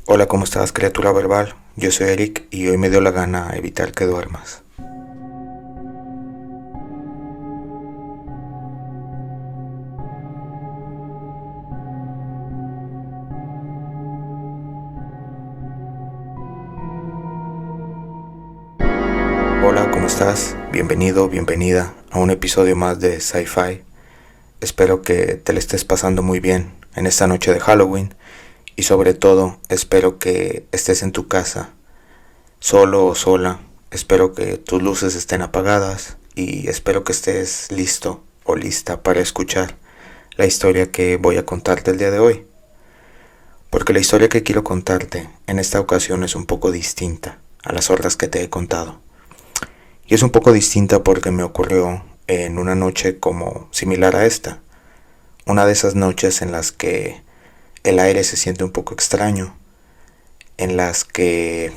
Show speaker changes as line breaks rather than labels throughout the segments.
Hola, ¿cómo estás, criatura verbal? Yo soy Eric y hoy me dio la gana evitar que duermas. Hola, ¿cómo estás? Bienvenido, bienvenida a un episodio más de Sci-Fi. Espero que te le estés pasando muy bien en esta noche de Halloween y sobre todo espero que estés en tu casa, solo o sola. Espero que tus luces estén apagadas y espero que estés listo o lista para escuchar la historia que voy a contarte el día de hoy. Porque la historia que quiero contarte en esta ocasión es un poco distinta a las otras que te he contado. Y es un poco distinta porque me ocurrió en una noche como similar a esta. Una de esas noches en las que el aire se siente un poco extraño, en las que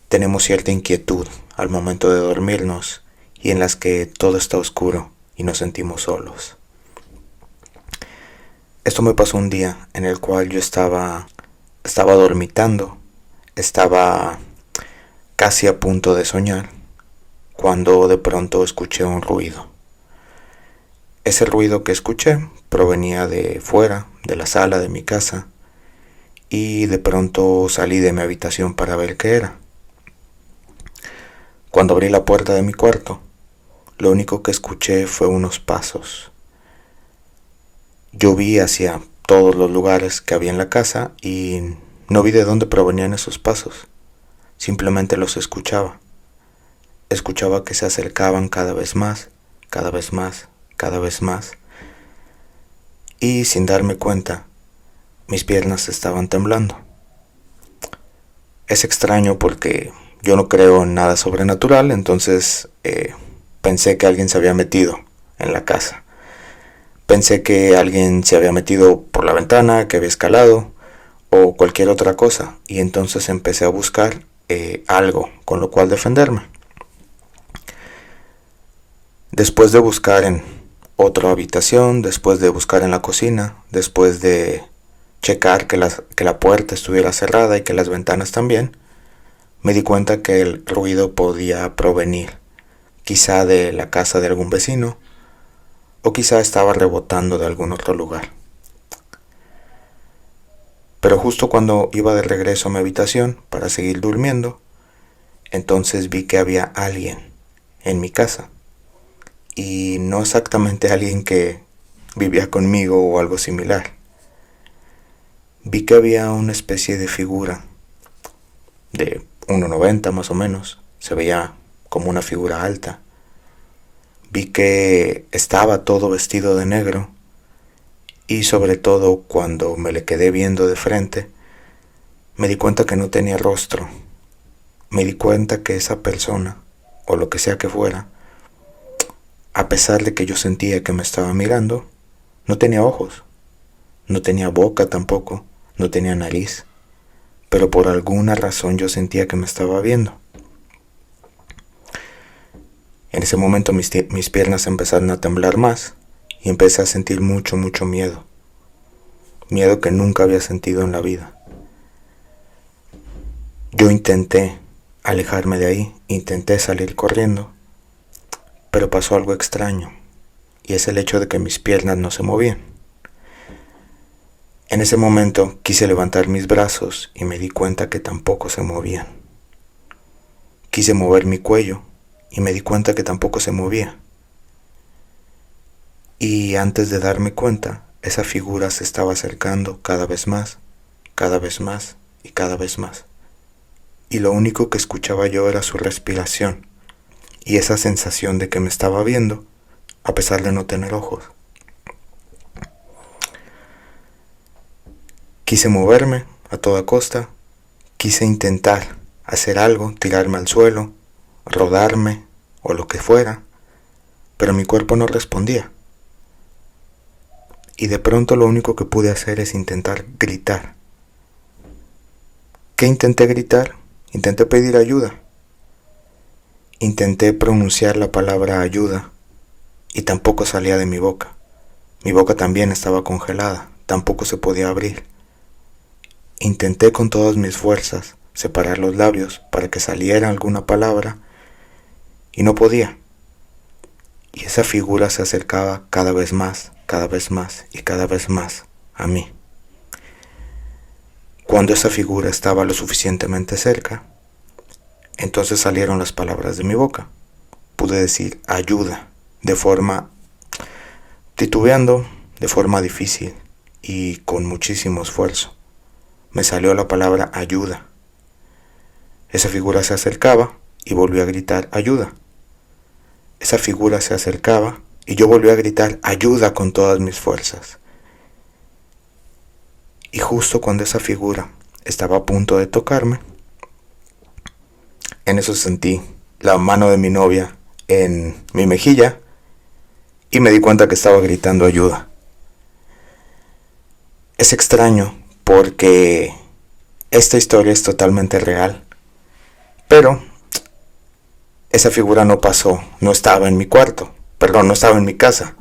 tenemos cierta inquietud al momento de dormirnos y en las que todo está oscuro y nos sentimos solos. Esto me pasó un día en el cual yo estaba dormitando, estaba casi a punto de soñar, cuando de pronto escuché un ruido. Ese ruido que escuché provenía de fuera, de la sala de mi casa, y de pronto salí de mi habitación para ver qué era. Cuando abrí la puerta de mi cuarto, lo único que escuché fue unos pasos. Yo vi hacia todos los lugares que había en la casa y no vi de dónde provenían esos pasos. Simplemente los escuchaba. Escuchaba que se acercaban cada vez más, cada vez más, cada vez más. Y sin darme cuenta, mis piernas estaban temblando. Es extraño porque yo no creo en nada sobrenatural, entonces pensé que alguien se había metido en la casa. Pensé que alguien se había metido por la ventana, que había escalado o cualquier otra cosa. Y entonces empecé a buscar algo con lo cual defenderme. Después de buscar en otra habitación, después de buscar en la cocina, después de checar que la puerta estuviera cerrada y que las ventanas también, me di cuenta que el ruido podía provenir quizá de la casa de algún vecino o quizá estaba rebotando de algún otro lugar. Pero justo cuando iba de regreso a mi habitación para seguir durmiendo, entonces vi que había alguien en mi casa. Y no exactamente alguien que vivía conmigo o algo similar. Vi que había una especie de figura de 1,90 más o menos. Se veía como una figura alta. Vi que estaba todo vestido de negro. Y sobre todo cuando me le quedé viendo de frente, me di cuenta que no tenía rostro. Me di cuenta que esa persona, o lo que sea que fuera, a pesar de que yo sentía que me estaba mirando, no tenía ojos, no tenía boca tampoco, no tenía nariz, pero por alguna razón yo sentía que me estaba viendo. En ese momento mis piernas empezaron a temblar más y empecé a sentir mucho, mucho miedo. Miedo que nunca había sentido en la vida. Yo intenté alejarme de ahí, intenté salir corriendo, pero pasó algo extraño, y es el hecho de que mis piernas no se movían. En ese momento quise levantar mis brazos y me di cuenta que tampoco se movían. Quise mover mi cuello y me di cuenta que tampoco se movía. Y antes de darme cuenta, esa figura se estaba acercando cada vez más, cada vez más y cada vez más. Y lo único que escuchaba yo era su respiración y esa sensación de que me estaba viendo a pesar de no tener ojos. Quise moverme a toda costa, quise intentar hacer algo, tirarme al suelo, rodarme o lo que fuera, pero mi cuerpo no respondía. Y de pronto lo único que pude hacer es intentar gritar. ¿Qué intenté gritar? Intenté pedir ayuda. Intenté pronunciar la palabra ayuda y tampoco salía de mi boca. Mi boca también estaba congelada, tampoco se podía abrir. intenté con todas mis fuerzas separar los labios para que saliera alguna palabra y no podía. Y esa figura se acercaba cada vez más y cada vez más a mí. Cuando esa figura estaba lo suficientemente cerca, entonces salieron las palabras de mi boca. Pude decir ayuda de forma titubeando, de forma difícil y con muchísimo esfuerzo. Me salió la palabra ayuda. Esa figura se acercaba y volvió a gritar ayuda. Esa figura se acercaba y yo volví a gritar ayuda con todas mis fuerzas. Y justo cuando esa figura estaba a punto de tocarme, en eso sentí la mano de mi novia en mi mejilla y me di cuenta que estaba gritando ayuda. Es extraño porque esta historia es totalmente real, pero esa figura no pasó, no estaba en mi no estaba en mi casa.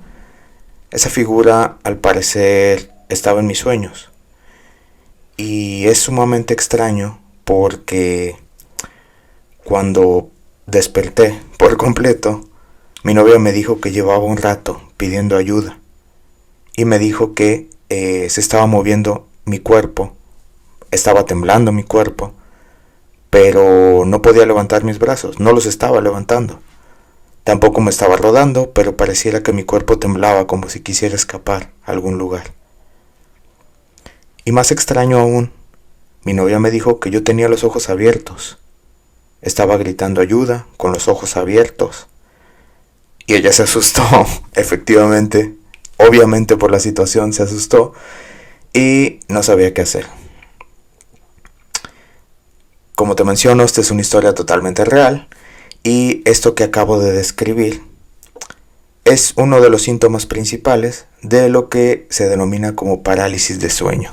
Esa figura al parecer estaba en mis sueños. Y es sumamente extraño porque cuando desperté por completo, mi novia me dijo que llevaba un rato pidiendo ayuda. Y me dijo que se estaba moviendo mi cuerpo, estaba temblando mi cuerpo, pero no podía levantar mis brazos, no los estaba levantando. Tampoco me estaba rodando, pero pareciera que mi cuerpo temblaba como si quisiera escapar a algún lugar. Y más extraño aún, mi novia me dijo que yo tenía los ojos abiertos. Estaba gritando ayuda con los ojos abiertos. Y ella se asustó, efectivamente, obviamente por la situación se asustó y no sabía qué hacer. Como te menciono, esta es una historia totalmente real y esto que acabo de describir es uno de los síntomas principales de lo que se denomina como parálisis de sueño.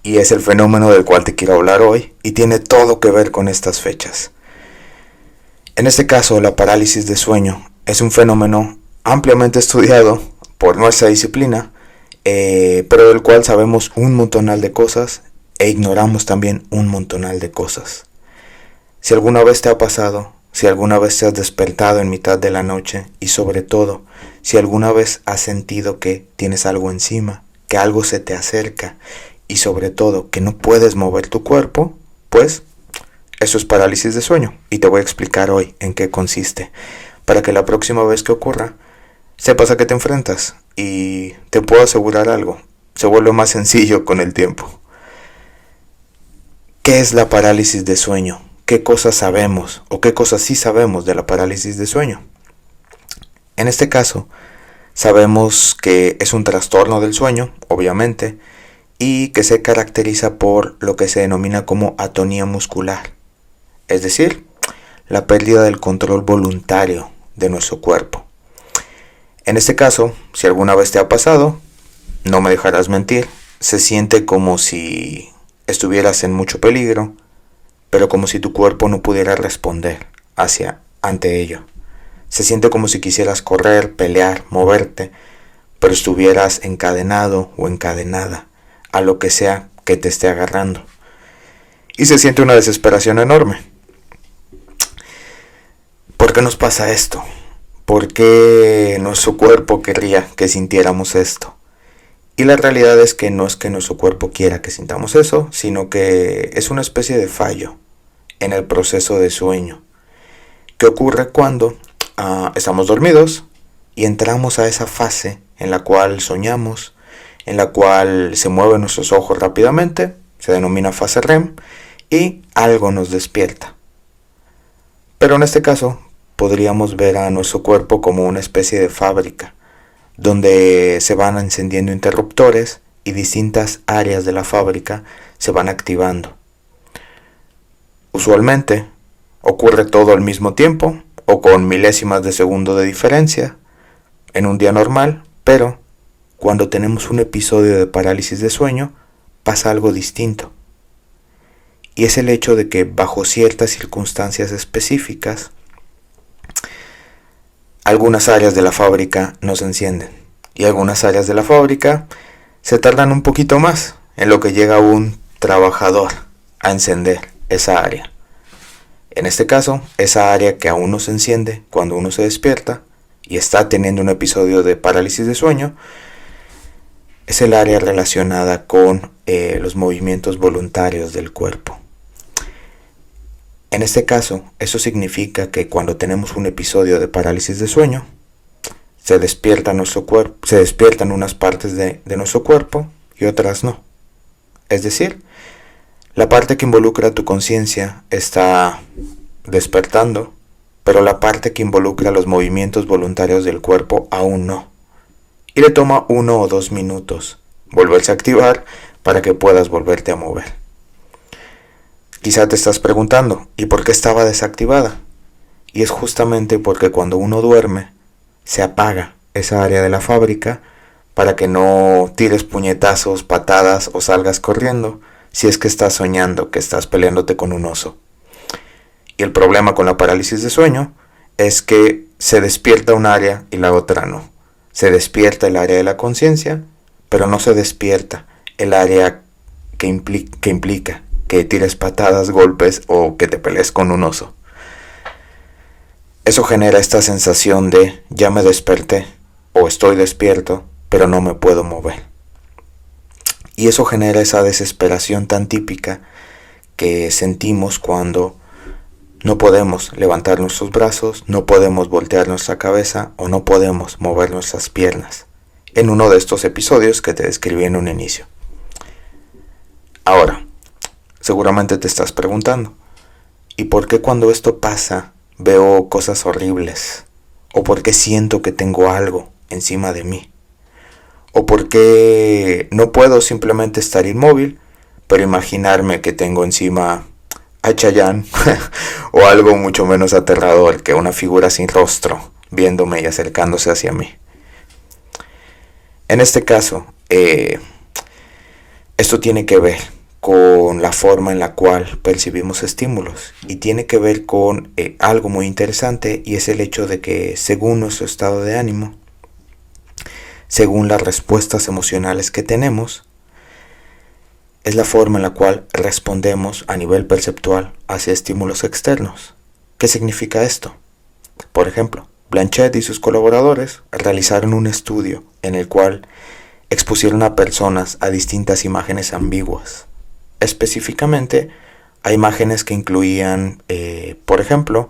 Y es el fenómeno del cual te quiero hablar hoy y tiene todo que ver con estas fechas. En este caso, la parálisis de sueño es un fenómeno ampliamente estudiado por nuestra disciplina, pero del cual sabemos un montonal de cosas e ignoramos también un montonal de cosas. Si alguna vez te ha pasado, si alguna vez te has despertado en mitad de la noche y sobre todo, si alguna vez has sentido que tienes algo encima, que algo se te acerca y sobre todo que no puedes mover tu cuerpo, pues eso es parálisis de sueño y te voy a explicar hoy en qué consiste, para que la próxima vez que ocurra sepas a qué te enfrentas y te puedo asegurar algo, se vuelve más sencillo con el tiempo. ¿Qué es la parálisis de sueño? ¿Qué cosas sabemos o qué cosas sí sabemos de la parálisis de sueño? En este caso, sabemos que es un trastorno del sueño, obviamente, y que se caracteriza por lo que se denomina como atonía muscular, es decir, la pérdida del control voluntario de nuestro cuerpo. En este caso, si alguna vez te ha pasado, no me dejarás mentir, se siente como si estuvieras en mucho peligro, pero como si tu cuerpo no pudiera responder ante ello. Se siente como si quisieras correr, pelear, moverte, pero estuvieras encadenado o encadenada a lo que sea que te esté agarrando. Y se siente una desesperación enorme. ¿Por qué nos pasa esto? ¿Por qué nuestro cuerpo querría que sintiéramos esto? Y la realidad es que no es que nuestro cuerpo quiera que sintamos eso, sino que es una especie de fallo en el proceso de sueño, que ocurre cuando estamos dormidos y entramos a esa fase en la cual soñamos, en la cual se mueven nuestros ojos rápidamente, se denomina fase REM, y algo nos despierta. Pero en este caso podríamos ver a nuestro cuerpo como una especie de fábrica, donde se van encendiendo interruptores y distintas áreas de la fábrica se van activando. Usualmente ocurre todo al mismo tiempo o con milésimas de segundo de diferencia en un día normal, pero cuando tenemos un episodio de parálisis de sueño pasa algo distinto. Y es el hecho de que bajo ciertas circunstancias específicas algunas áreas de la fábrica no se encienden y algunas áreas de la fábrica se tardan un poquito más en lo que llega un trabajador a encender esa área. En este caso, esa área que aún no se enciende cuando uno se despierta y está teniendo un episodio de parálisis de sueño, es el área relacionada con los movimientos voluntarios del cuerpo. En este caso, eso significa que cuando tenemos un episodio de parálisis de sueño, se despiertan unas partes de nuestro cuerpo y otras no. Es decir, la parte que involucra tu conciencia está despertando, pero la parte que involucra los movimientos voluntarios del cuerpo aún no. Y le toma 1 o 2 minutos volverse a activar para que puedas volverte a mover. Quizá te estás preguntando, ¿y por qué estaba desactivada? Y es justamente porque cuando uno duerme, se apaga esa área de la fábrica para que no tires puñetazos, patadas o salgas corriendo si es que estás soñando que estás peleándote con un oso. Y el problema con la parálisis de sueño es que se despierta un área y la otra no. Se despierta el área de la conciencia, pero no se despierta el área que implica que tires patadas, golpes o que te pelees con un oso. Eso genera esta sensación de ya me desperté o estoy despierto, pero no me puedo mover. Y eso genera esa desesperación tan típica que sentimos cuando no podemos levantar nuestros brazos, no podemos voltear nuestra cabeza o no podemos mover nuestras piernas, en uno de estos episodios que te describí en un inicio. Ahora, seguramente te estás preguntando, ¿y por qué cuando esto pasa veo cosas horribles? ¿O por qué siento que tengo algo encima de mí? ¿O por qué no puedo simplemente estar inmóvil, pero imaginarme que tengo encima a Chayanne o algo mucho menos aterrador que una figura sin rostro viéndome y acercándose hacia mí? En este caso, esto tiene que ver con la forma en la cual percibimos estímulos y tiene que ver con algo muy interesante, y es el hecho de que según nuestro estado de ánimo, según las respuestas emocionales que tenemos, es la forma en la cual respondemos a nivel perceptual hacia estímulos externos. ¿Qué significa esto? Por ejemplo, Blanchett y sus colaboradores realizaron un estudio en el cual expusieron a personas a distintas imágenes ambiguas. Específicamente, a imágenes que incluían, por ejemplo,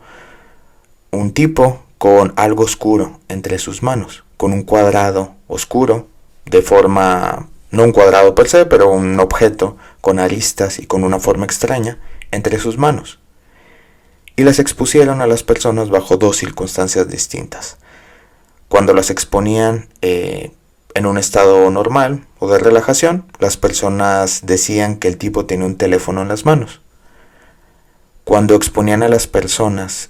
un tipo con algo oscuro entre sus manos, con un cuadrado oscuro, de forma, no un cuadrado per se, pero un objeto con aristas y con una forma extraña entre sus manos. Y las expusieron a las personas bajo 2 circunstancias distintas. Cuando las exponían en un estado normal o de relajación, las personas decían que el tipo tenía un teléfono en las manos. Cuando exponían a las personas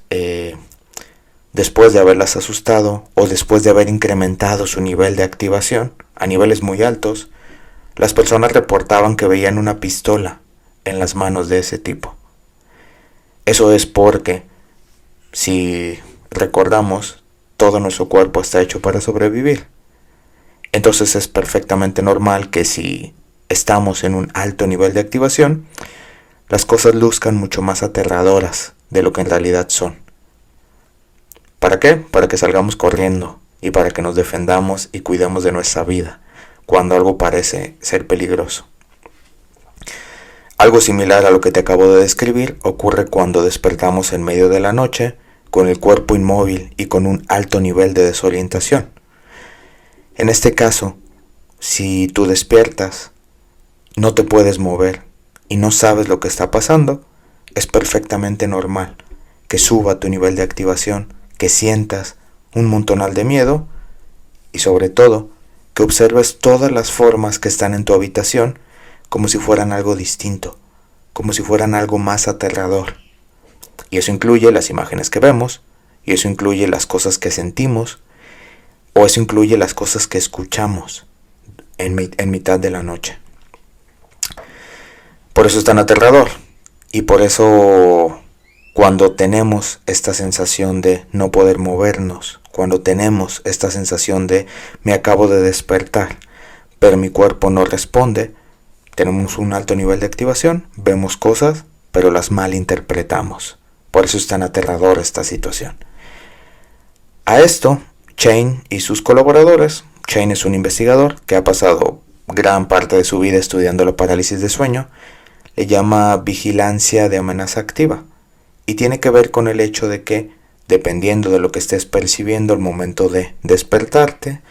después de haberlas asustado o después de haber incrementado su nivel de activación a niveles muy altos, las personas reportaban que veían una pistola en las manos de ese tipo. Eso es porque, si recordamos, todo nuestro cuerpo está hecho para sobrevivir. Entonces es perfectamente normal que si estamos en un alto nivel de activación, las cosas luzcan mucho más aterradoras de lo que en realidad son. ¿Para qué? Para que salgamos corriendo y para que nos defendamos y cuidemos de nuestra vida cuando algo parece ser peligroso. Algo similar a lo que te acabo de describir ocurre cuando despertamos en medio de la noche con el cuerpo inmóvil y con un alto nivel de desorientación. En este caso, si tú despiertas, no te puedes mover y no sabes lo que está pasando, es perfectamente normal que suba tu nivel de activación, que sientas un montonal de miedo y sobre todo que observes todas las formas que están en tu habitación como si fueran algo distinto, como si fueran algo más aterrador. Y eso incluye las imágenes que vemos, y eso incluye las cosas que sentimos, o eso incluye las cosas que escuchamos en mitad de la noche. Por eso es tan aterrador, y por eso cuando tenemos esta sensación de no poder movernos, cuando tenemos esta sensación de me acabo de despertar, pero mi cuerpo no responde, tenemos un alto nivel de activación, vemos cosas, pero las malinterpretamos. Por eso es tan aterradora esta situación. A esto, Cheyne y sus colaboradores, Cheyne es un investigador que ha pasado gran parte de su vida estudiando la parálisis de sueño, le llama vigilancia de amenaza activa, y tiene que ver con el hecho de que, dependiendo de lo que estés percibiendo al momento de despertarte,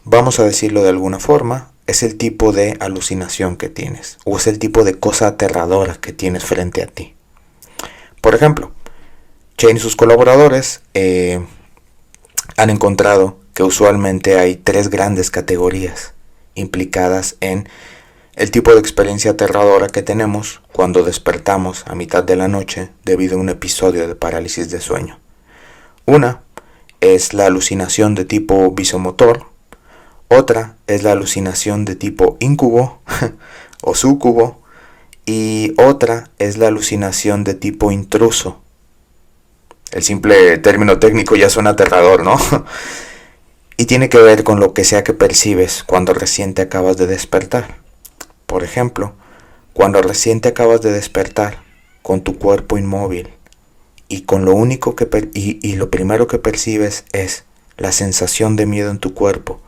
vamos a decirlo de alguna forma, es el tipo de alucinación que tienes, o es el tipo de cosa aterradora que tienes frente a ti. Por ejemplo, Cheyne y sus colaboradores han encontrado que usualmente hay 3 grandes categorías implicadas en el tipo de experiencia aterradora que tenemos cuando despertamos a mitad de la noche debido a un episodio de parálisis de sueño. Una es la alucinación de tipo visomotor, otra es la alucinación de tipo íncubo o súcubo, y otra es la alucinación de tipo intruso. El simple término técnico ya suena aterrador, ¿no? Y tiene que ver con lo que sea que percibes cuando recién te acabas de despertar. Por ejemplo, cuando recién te acabas de despertar con tu cuerpo inmóvil y con lo único que lo primero que percibes es la sensación de miedo en tu cuerpo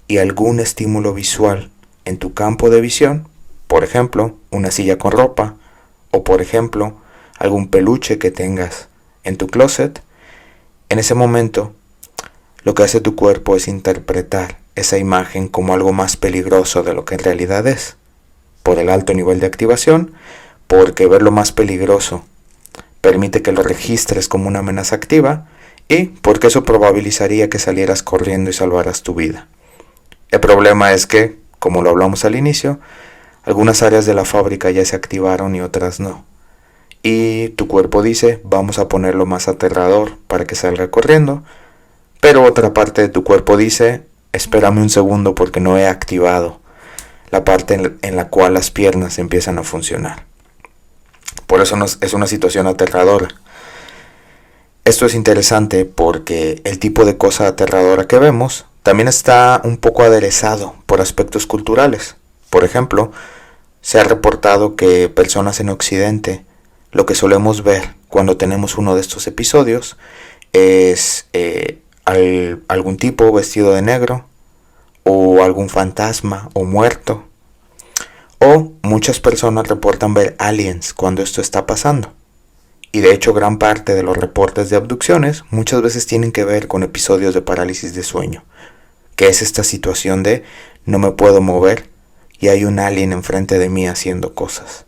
y algún estímulo visual en tu campo de visión, por ejemplo, una silla con ropa o por ejemplo, algún peluche que tengas en tu closet, en ese momento lo que hace tu cuerpo es interpretar esa imagen como algo más peligroso de lo que en realidad es. Por el alto nivel de activación, porque ver lo más peligroso permite que lo registres como una amenaza activa y porque eso probabilizaría que salieras corriendo y salvaras tu vida. El problema es que, como lo hablamos al inicio, algunas áreas de la fábrica ya se activaron y otras no. Y tu cuerpo dice, vamos a ponerlo más aterrador para que salga corriendo, pero otra parte de tu cuerpo dice, espérame un segundo porque no he activado la parte en la cual las piernas empiezan a funcionar. Por eso es una situación aterradora. Esto es interesante porque el tipo de cosa aterradora que vemos también está un poco aderezado por aspectos culturales. Por ejemplo, se ha reportado que personas en Occidente, lo que solemos ver cuando tenemos uno de estos episodios es algún tipo vestido de negro, o algún fantasma o muerto, o muchas personas reportan ver aliens cuando esto está pasando. Y de hecho gran parte de los reportes de abducciones muchas veces tienen que ver con episodios de parálisis de sueño, que es esta situación de no me puedo mover y hay un alien enfrente de mí haciendo cosas.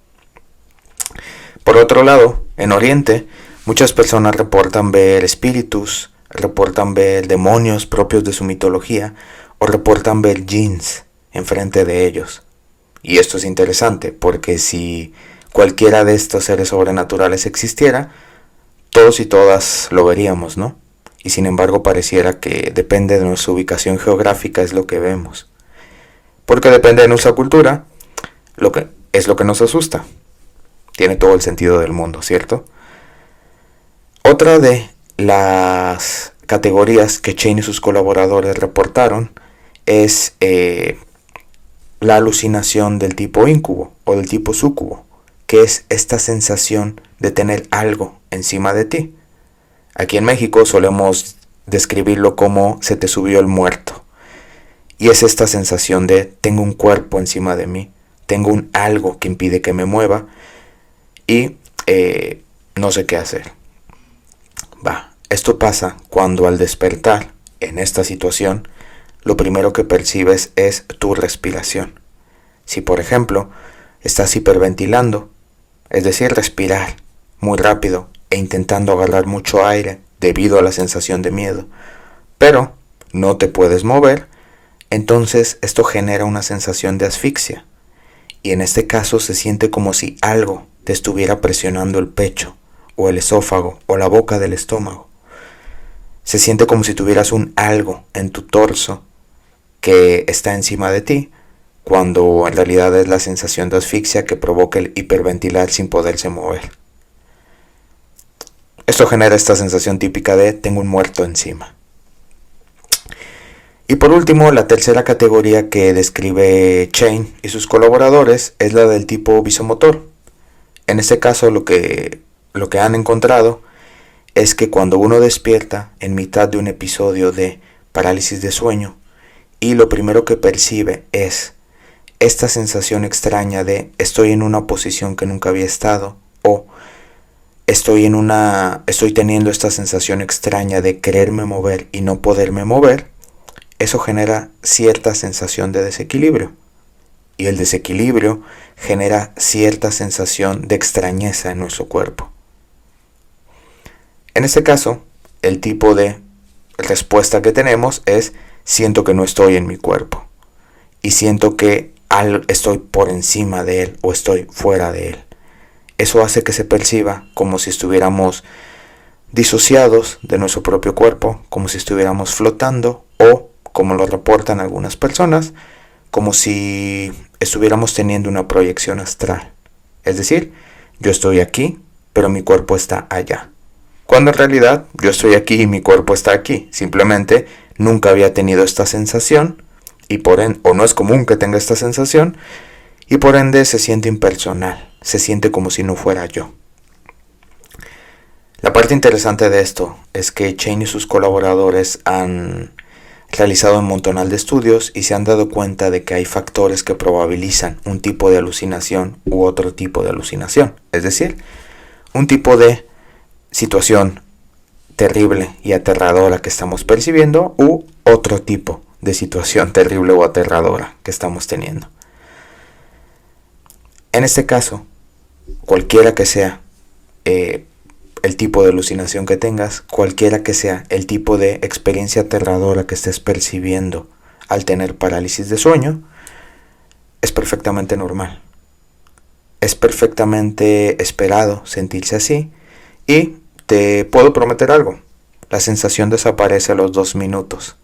Por otro lado, en Oriente, muchas personas reportan ver espíritus, reportan ver demonios propios de su mitología, o reportan ver jinns enfrente de ellos. Y esto es interesante porque si cualquiera de estos seres sobrenaturales existiera, todos y todas lo veríamos, ¿no? Y sin embargo pareciera que depende de nuestra ubicación geográfica es lo que vemos. Porque depende de nuestra cultura, lo que nos asusta. Tiene todo el sentido del mundo, ¿cierto? Otra de las categorías que Cheyne y sus colaboradores reportaron es la alucinación del tipo íncubo o del tipo súcubo, que es esta sensación de tener algo encima de ti. Aquí en México solemos describirlo como se te subió el muerto. Y es esta sensación de tengo un cuerpo encima de mí, tengo un algo que impide que me mueva y no sé qué hacer. Esto pasa cuando al despertar en esta situación, lo primero que percibes es tu respiración. Si por ejemplo estás hiperventilando, es decir, respirar muy rápido e intentando agarrar mucho aire debido a la sensación de miedo, pero no te puedes mover, entonces esto genera una sensación de asfixia. Y en este caso se siente como si algo te estuviera presionando el pecho, o el esófago, o la boca del estómago. Se siente como si tuvieras un algo en tu torso que está encima de ti, cuando en realidad es la sensación de asfixia que provoca el hiperventilar sin poderse mover. Esto genera esta sensación típica de tengo un muerto encima. Y por último, la tercera categoría que describe Cheyne y sus colaboradores es la del tipo visomotor. En este caso, lo que han encontrado es que cuando uno despierta en mitad de un episodio de parálisis de sueño y lo primero que percibe es esta sensación extraña de estoy en una posición que nunca había estado, o estoy teniendo esta sensación extraña de quererme mover y no poderme mover, eso genera cierta sensación de desequilibrio. Y el desequilibrio genera cierta sensación de extrañeza en nuestro cuerpo. En este caso, el tipo de respuesta que tenemos es siento que no estoy en mi cuerpo y siento que estoy por encima de él o estoy fuera de él. Eso hace que se perciba como si estuviéramos disociados de nuestro propio cuerpo, como si estuviéramos flotando o, como lo reportan algunas personas, como si estuviéramos teniendo una proyección astral. Es decir, yo estoy aquí, pero mi cuerpo está allá. Cuando en realidad yo estoy aquí y mi cuerpo está aquí. Simplemente nunca había tenido esta sensación y por ende, o no es común que tenga esta sensación, y por ende se siente impersonal, se siente como si no fuera yo. La parte interesante de esto es que Cheyne y sus colaboradores han realizado un montonal de estudios y se han dado cuenta de que hay factores que probabilizan un tipo de alucinación u otro tipo de alucinación. Es decir, un tipo de situación terrible y aterradora que estamos percibiendo u otro tipo de situación terrible o aterradora que estamos teniendo. En este caso, cualquiera que sea el tipo de alucinación que tengas, cualquiera que sea el tipo de experiencia aterradora que estés percibiendo al tener parálisis de sueño, es perfectamente normal. Es perfectamente esperado sentirse así y te puedo prometer algo. La sensación desaparece a los 2 minutos.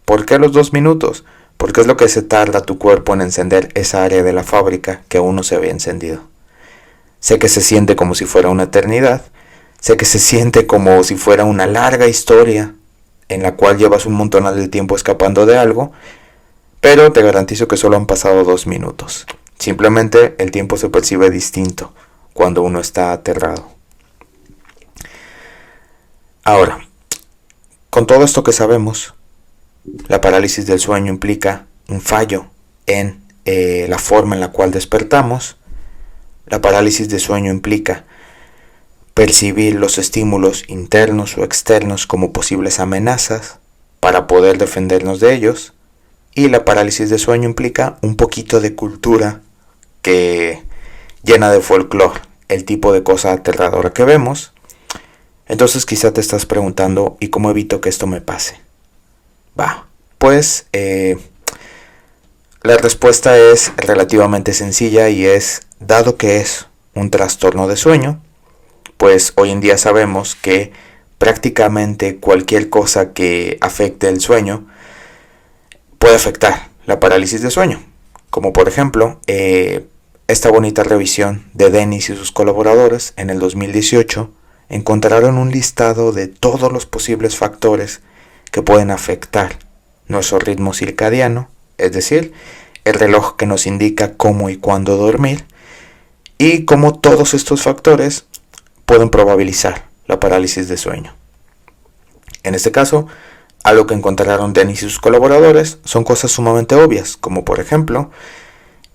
¿Por qué a los 2 minutos? Porque es lo que se tarda tu cuerpo en encender esa área de la fábrica que aún no se había encendido. Sé que se siente como si fuera una eternidad. Sé que se siente como si fuera una larga historia en la cual llevas un montonal de tiempo escapando de algo, pero te garantizo que solo han pasado 2 minutos. Simplemente el tiempo se percibe distinto cuando uno está aterrado. Ahora, con todo esto que sabemos, la parálisis del sueño implica un fallo en la forma en la cual despertamos. La parálisis de sueño implica percibir los estímulos internos o externos como posibles amenazas para poder defendernos de ellos. Y la parálisis de sueño implica un poquito de cultura que llena de folclore, el tipo de cosa aterradora que vemos. Entonces quizá te estás preguntando, ¿y cómo evito que esto me pase? Pues la respuesta es relativamente sencilla y es, dado que es un trastorno de sueño, pues hoy en día sabemos que prácticamente cualquier cosa que afecte el sueño puede afectar la parálisis de sueño. Como por ejemplo, esta bonita revisión de Dennis y sus colaboradores en el 2018 encontraron un listado de todos los posibles factores que pueden afectar nuestro ritmo circadiano, es decir, el reloj que nos indica cómo y cuándo dormir, y cómo todos estos factores pueden probabilizar la parálisis de sueño. En este caso, algo que encontraron Dennis y sus colaboradores son cosas sumamente obvias, como por ejemplo,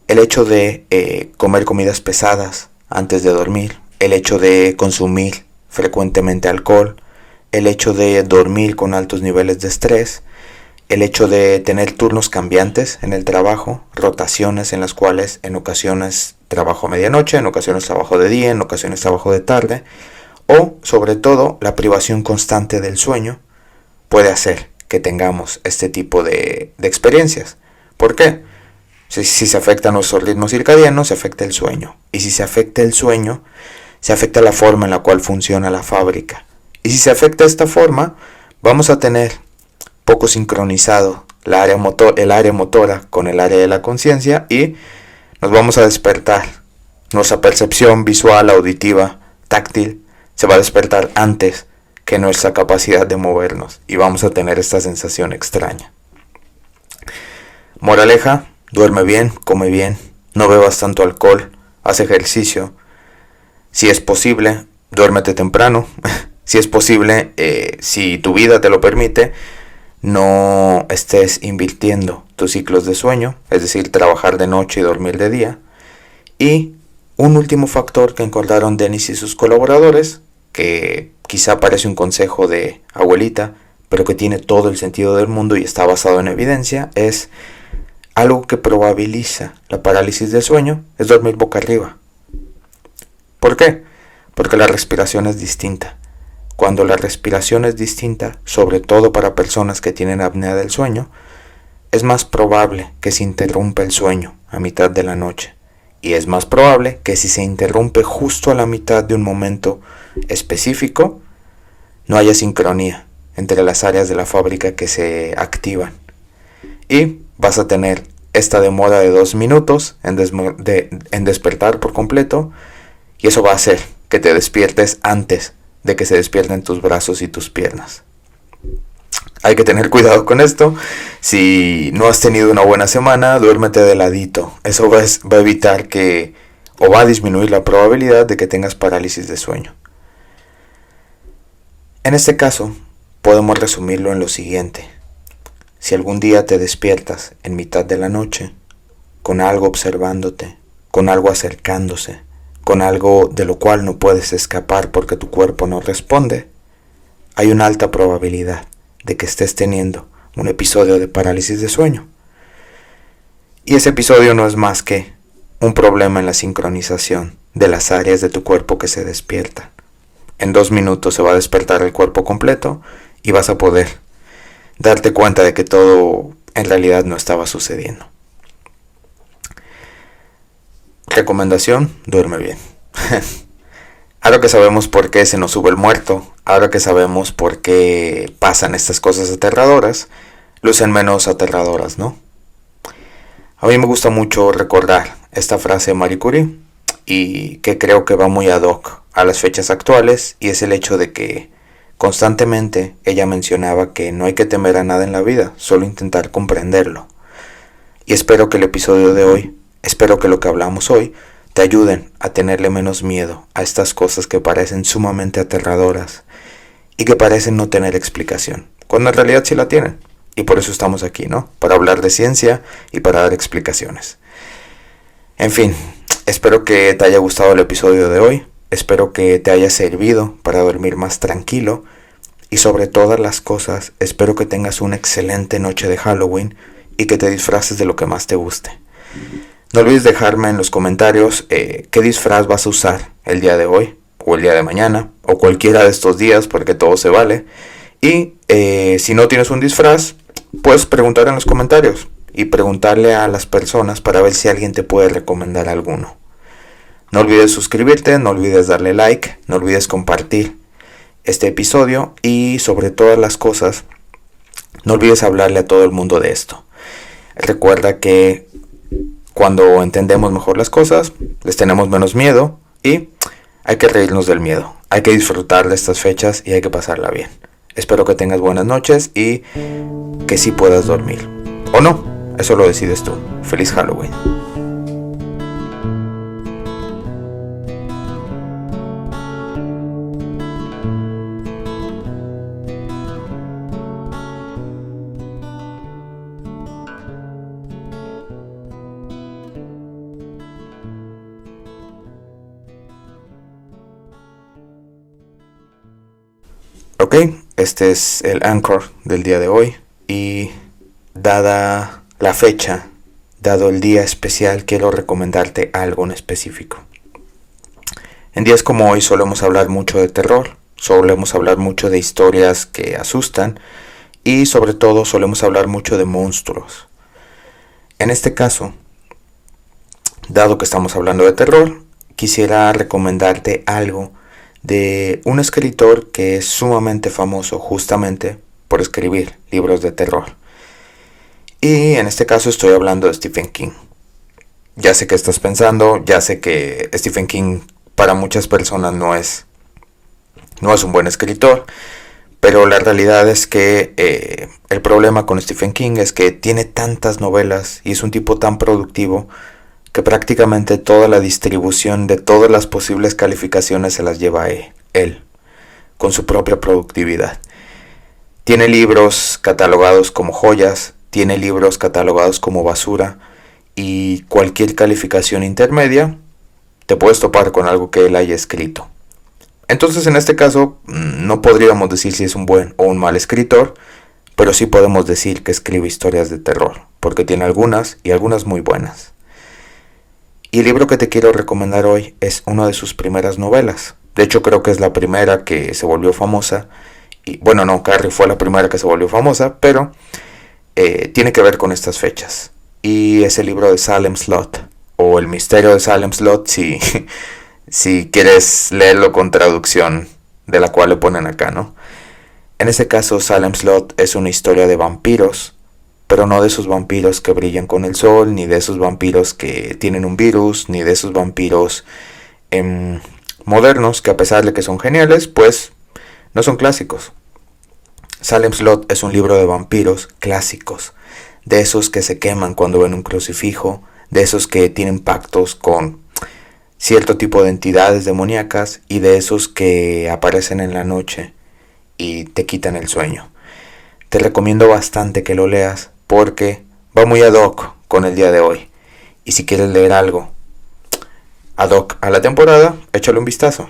el hecho de comer comidas pesadas antes de dormir, el hecho de consumir frecuentemente alcohol, el hecho de dormir con altos niveles de estrés, el hecho de tener turnos cambiantes en el trabajo, rotaciones en las cuales en ocasiones trabajo a medianoche, en ocasiones trabajo de día, en ocasiones trabajo de tarde, o sobre todo la privación constante del sueño puede hacer que tengamos este tipo de experiencias. ¿Por qué? Si se afecta nuestro ritmo circadiano, se afecta el sueño. Y si se afecta el sueño, se afecta la forma en la cual funciona la fábrica. Y si se afecta esta forma, vamos a tener poco sincronizado el área motora con el área de la conciencia y nos vamos a despertar. Nuestra percepción visual, auditiva, táctil se va a despertar antes que nuestra capacidad de movernos y vamos a tener esta sensación extraña. Moraleja, duerme bien, come bien, no bebas tanto alcohol, haz ejercicio. Si es posible, duérmete temprano. Si es posible, si tu vida te lo permite, no estés invirtiendo tus ciclos de sueño, es decir, trabajar de noche y dormir de día. Y un último factor que encontraron Dennis y sus colaboradores, que quizá parece un consejo de abuelita, pero que tiene todo el sentido del mundo y está basado en evidencia, es algo que probabiliza la parálisis del sueño, es dormir boca arriba. ¿Por qué? Porque la respiración es distinta. Cuando la respiración es distinta, sobre todo para personas que tienen apnea del sueño, es más probable que se interrumpa el sueño a mitad de la noche. Y es más probable que si se interrumpe justo a la mitad de un momento específico, no haya sincronía entre las áreas de la fábrica que se activan. Y vas a tener esta demora de 2 minutos en despertar por completo, y eso va a hacer que te despiertes antes de que se despierten tus brazos y tus piernas. Hay que tener cuidado con esto. Si no has tenido una buena semana, duérmete de ladito. Eso va a evitar que, o va a disminuir la probabilidad de que tengas parálisis de sueño. En este caso, podemos resumirlo en lo siguiente. Si algún día te despiertas en mitad de la noche, con algo observándote, con algo acercándose, con algo de lo cual no puedes escapar porque tu cuerpo no responde, hay una alta probabilidad de que estés teniendo un episodio de parálisis de sueño. Y ese episodio no es más que un problema en la sincronización de las áreas de tu cuerpo que se despiertan. En 2 minutos se va a despertar el cuerpo completo y vas a poder darte cuenta de que todo en realidad no estaba sucediendo. Recomendación, duerme bien. Ahora que sabemos por qué se nos sube el muerto, ahora que sabemos por qué pasan estas cosas aterradoras, lucen menos aterradoras, ¿no? A mí me gusta mucho recordar esta frase de Marie Curie y que creo que va muy ad hoc a las fechas actuales, y es el hecho de que constantemente ella mencionaba que no hay que temer a nada en la vida, solo intentar comprenderlo. Y espero que el episodio de hoy, espero que lo que hablamos hoy, te ayuden a tenerle menos miedo a estas cosas que parecen sumamente aterradoras y que parecen no tener explicación, cuando en realidad sí la tienen. Y por eso estamos aquí, ¿no? Para hablar de ciencia y para dar explicaciones. En fin, espero que te haya gustado el episodio de hoy. Espero que te haya servido para dormir más tranquilo. Y sobre todas las cosas, espero que tengas una excelente noche de Halloween y que te disfraces de lo que más te guste. No olvides dejarme en los comentarios qué disfraz vas a usar el día de hoy, o el día de mañana, o cualquiera de estos días, porque todo se vale. Y si no tienes un disfraz, puedes preguntar en los comentarios y preguntarle a las personas para ver si alguien te puede recomendar alguno. No olvides suscribirte, no olvides darle like, no olvides compartir este episodio y sobre todas las cosas, no olvides hablarle a todo el mundo de esto. Recuerda que cuando entendemos mejor las cosas, les tenemos menos miedo y hay que reírnos del miedo. Hay que disfrutar de estas fechas y hay que pasarla bien. Espero que tengas buenas noches y que sí puedas dormir. O no, eso lo decides tú. Feliz Halloween. Ok, este es el anchor del día de hoy y dada la fecha, dado el día especial, quiero recomendarte algo en específico. En días como hoy solemos hablar mucho de terror, solemos hablar mucho de historias que asustan y sobre todo solemos hablar mucho de monstruos. En este caso, dado que estamos hablando de terror, quisiera recomendarte algo de un escritor que es sumamente famoso justamente por escribir libros de terror. Y en este caso estoy hablando de Stephen King. Ya sé que estás pensando, ya sé que Stephen King para muchas personas no es un buen escritor, Pero la realidad es que el problema con Stephen King es que tiene tantas novelas y es un tipo tan productivo que prácticamente toda la distribución de todas las posibles calificaciones se las lleva a él, con su propia productividad. Tiene libros catalogados como joyas, tiene libros catalogados como basura, y cualquier calificación intermedia te puedes topar con algo que él haya escrito. Entonces, en este caso, no podríamos decir si es un buen o un mal escritor, pero sí podemos decir que escribe historias de terror, porque tiene algunas y algunas muy buenas. Y el libro que te quiero recomendar hoy es una de sus primeras novelas. De hecho, creo que es la primera que se volvió famosa. Y, bueno, no, Carrie fue la primera que se volvió famosa, pero tiene que ver con estas fechas. Y es el libro de Salem Slot, o El misterio de Salem Slot, si quieres leerlo con traducción de la cual le ponen acá, ¿no? En ese caso, Salem Slot es una historia de vampiros, pero no de esos vampiros que brillan con el sol, ni de esos vampiros que tienen un virus, ni de esos vampiros modernos que, a pesar de que son geniales, pues no son clásicos. Salem Slot es un libro de vampiros clásicos, de esos que se queman cuando ven un crucifijo, de esos que tienen pactos con cierto tipo de entidades demoníacas y de esos que aparecen en la noche y te quitan el sueño. Te recomiendo bastante que lo leas porque va muy ad hoc con el día de hoy. Y si quieres leer algo ad hoc a la temporada, échale un vistazo.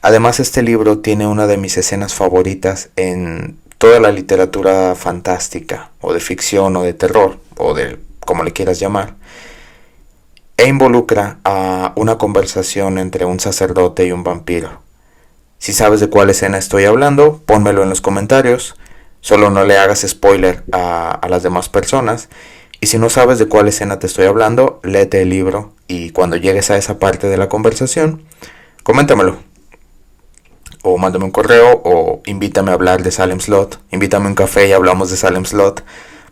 Además, este libro tiene una de mis escenas favoritas en toda la literatura fantástica, o de ficción, o de terror, o de como le quieras llamar, e involucra a una conversación entre un sacerdote y un vampiro. Si sabes de cuál escena estoy hablando, pónmelo en los comentarios. Solo no le hagas spoiler a las demás personas. Y si no sabes de cuál escena te estoy hablando, léete el libro y cuando llegues a esa parte de la conversación, coméntamelo. O mándame un correo o invítame a hablar de Salem Slot. Invítame a un café y hablamos de Salem Slot,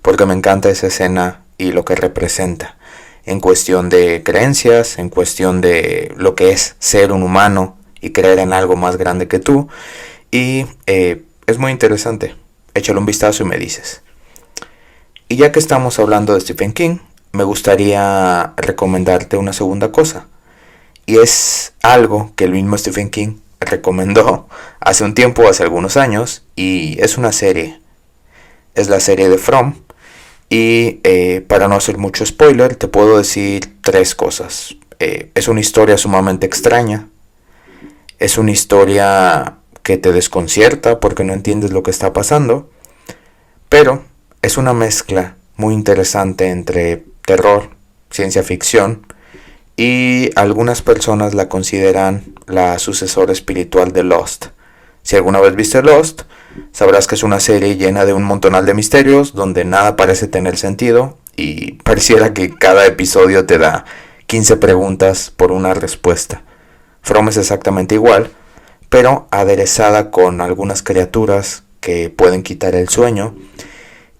porque me encanta esa escena y lo que representa en cuestión de creencias, en cuestión de lo que es ser un humano y creer en algo más grande que tú. Y es muy interesante. Échale un vistazo y me dices. Y ya que estamos hablando de Stephen King, me gustaría recomendarte una segunda cosa. Y es algo que el mismo Stephen King recomendó hace un tiempo, hace algunos años, y es una serie. Es la serie de From. Y para no hacer mucho spoiler, te puedo decir 3 cosas. Es una historia sumamente extraña. Es una historia que te desconcierta porque no entiendes lo que está pasando. Pero es una mezcla muy interesante entre terror, ciencia ficción, y algunas personas la consideran la sucesora espiritual de Lost. Si alguna vez viste Lost, sabrás que es una serie llena de un montonal de misterios donde nada parece tener sentido y pareciera que cada episodio te da 15 preguntas por una respuesta. From es exactamente igual, pero aderezada con algunas criaturas que pueden quitar el sueño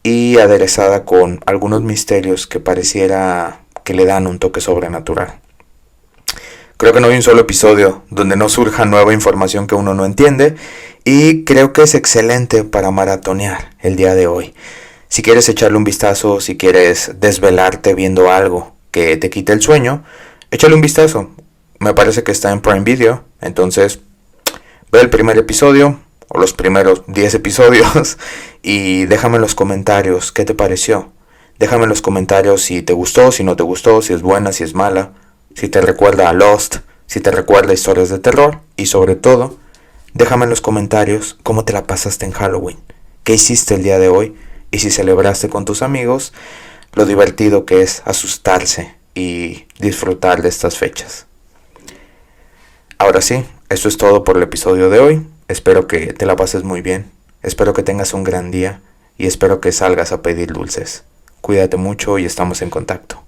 y aderezada con algunos misterios que pareciera que le dan un toque sobrenatural. Creo que no hay un solo episodio donde no surja nueva información que uno no entiende y creo que es excelente para maratonear el día de hoy. Si quieres echarle un vistazo, si quieres desvelarte viendo algo que te quite el sueño, échale un vistazo. Me parece que está en Prime Video, entonces ve el primer episodio o los primeros 10 episodios y déjame en los comentarios qué te pareció. Déjame en los comentarios si te gustó, si no te gustó, si es buena, si es mala, si te recuerda a Lost, si te recuerda a historias de terror y sobre todo, déjame en los comentarios cómo te la pasaste en Halloween, qué hiciste el día de hoy y si celebraste con tus amigos lo divertido que es asustarse y disfrutar de estas fechas. Ahora sí, esto es todo por el episodio de hoy. Espero que te la pases muy bien, espero que tengas un gran día y espero que salgas a pedir dulces. Cuídate mucho y estamos en contacto.